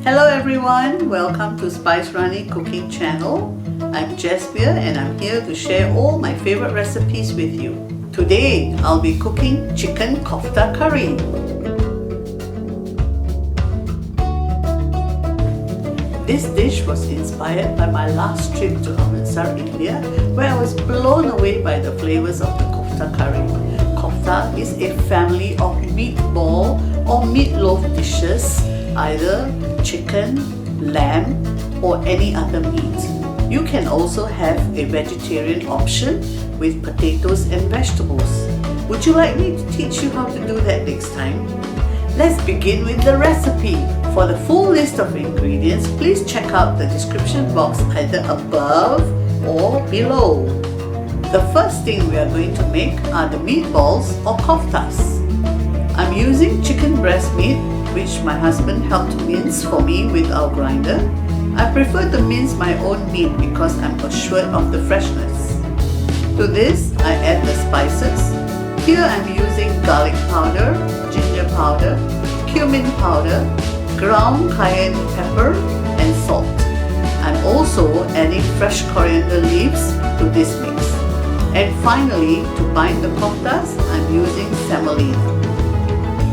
Hello everyone, welcome to Spice Ranee Cooking Channel. I'm Jasbir and I'm here to share all my favorite recipes with you. Today I'll be cooking Chicken Kofta Curry. This dish was inspired by my last trip to Amritsar, India, where I was blown away by the flavors of the kofta curry. Kofta is a family of meatball or meatloaf dishes, either chicken, lamb or any other meat. You can also have a vegetarian option with potatoes and vegetables. Would you like me to teach you how to do that next time? Let's begin with the recipe. For the full list of ingredients, please check out the description box either above or below. The first thing we are going to make are the meatballs or koftas. I'm using chicken breast meat, which my husband helped mince for me with our grinder. I prefer to mince my own meat because I'm assured of the freshness. To this, I add the spices. Here I'm using garlic powder, ginger powder, cumin powder, ground cayenne pepper and salt. I'm also adding fresh coriander leaves to this mix. And finally, to bind the koftas, I'm using semolina.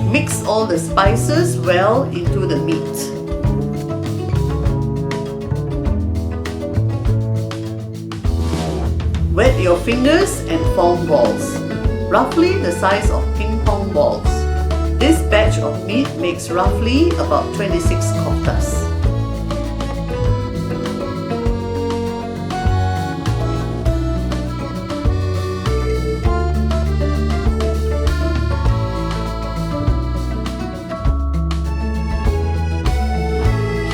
Mix all the spices well into the meat. Wet your fingers and form balls, roughly the size of ping pong balls. This batch of meat makes roughly about 26 koftas.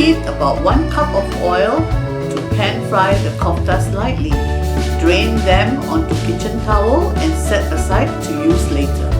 Heat about 1 cup of oil to pan fry the koftas lightly. Drain them onto kitchen towel and set aside to use later.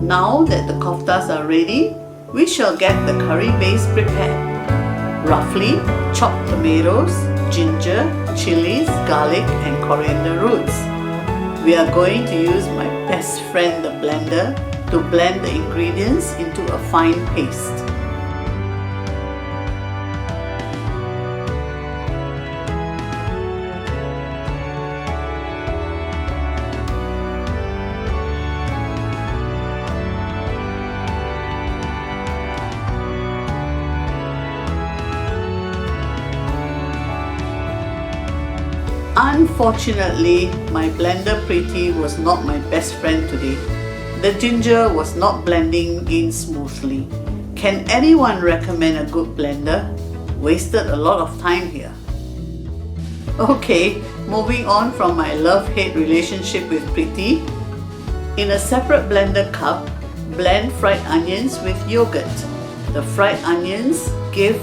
Now that the koftas are ready, we shall get the curry base prepared. Roughly chopped tomatoes, ginger, chilies, garlic and coriander roots. We are going to use my best friend the blender to blend the ingredients into a fine paste. Unfortunately, my blender Preeti was not my best friend today. The ginger was not blending in smoothly. Can anyone recommend a good blender? Wasted a lot of time here. Okay, moving on from my love-hate relationship with Preeti. In a separate blender cup, blend fried onions with yogurt. The fried onions give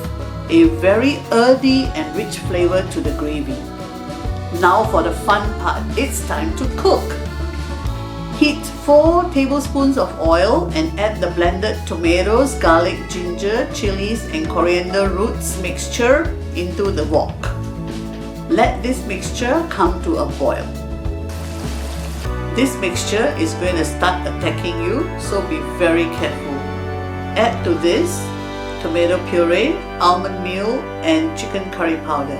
a very earthy and rich flavor to the gravy. Now for the fun part, it's time to cook. Heat 4 tablespoons of oil and add the blended tomatoes, garlic, ginger, chilies and coriander roots mixture into the wok. Let this mixture come to a boil. This mixture is going to start attacking you, so be very careful. Add to this tomato puree, almond meal and chicken curry powder.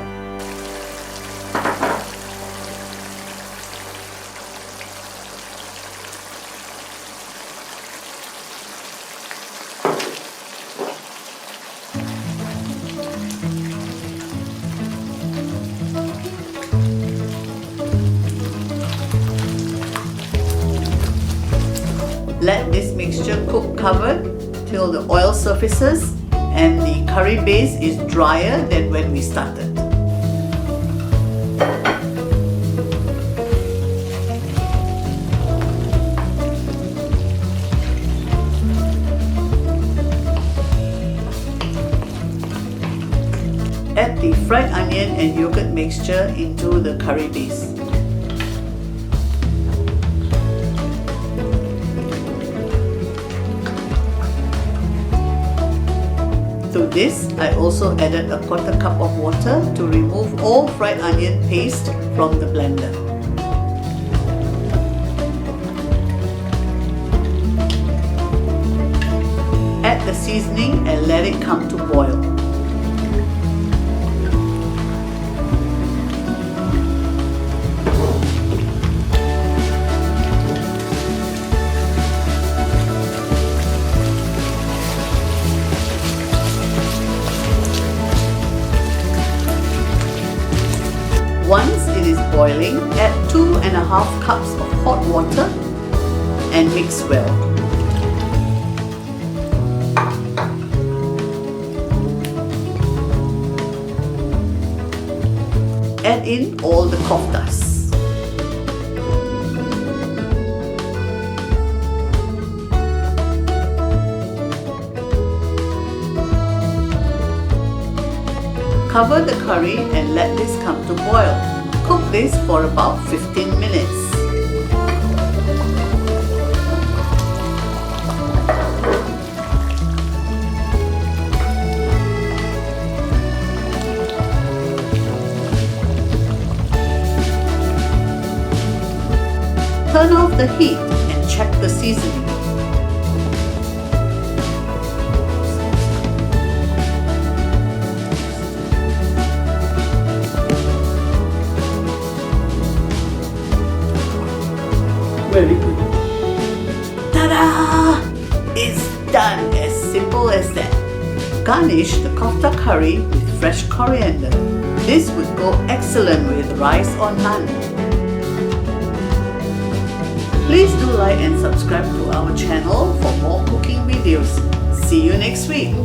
Let this mixture cook covered till the oil surfaces and the curry base is drier than when we started. fried onion and yogurt mixture into the curry base. To this, I also added a quarter cup of water to remove all fried onion paste from the blender. Add the seasoning and let it come to boil. Once it is boiling, add 2.5 cups of hot water and mix well. Add in all the koftas. Cover the curry and let this come to boil. Cook this for about 15 minutes. Turn off the heat and check the seasoning. Very good. Ta-da! It's done, as simple as that. Garnish the kofta curry with fresh coriander. This would go excellent with rice or naan. Please do like and subscribe to our channel for more cooking videos. See you next week.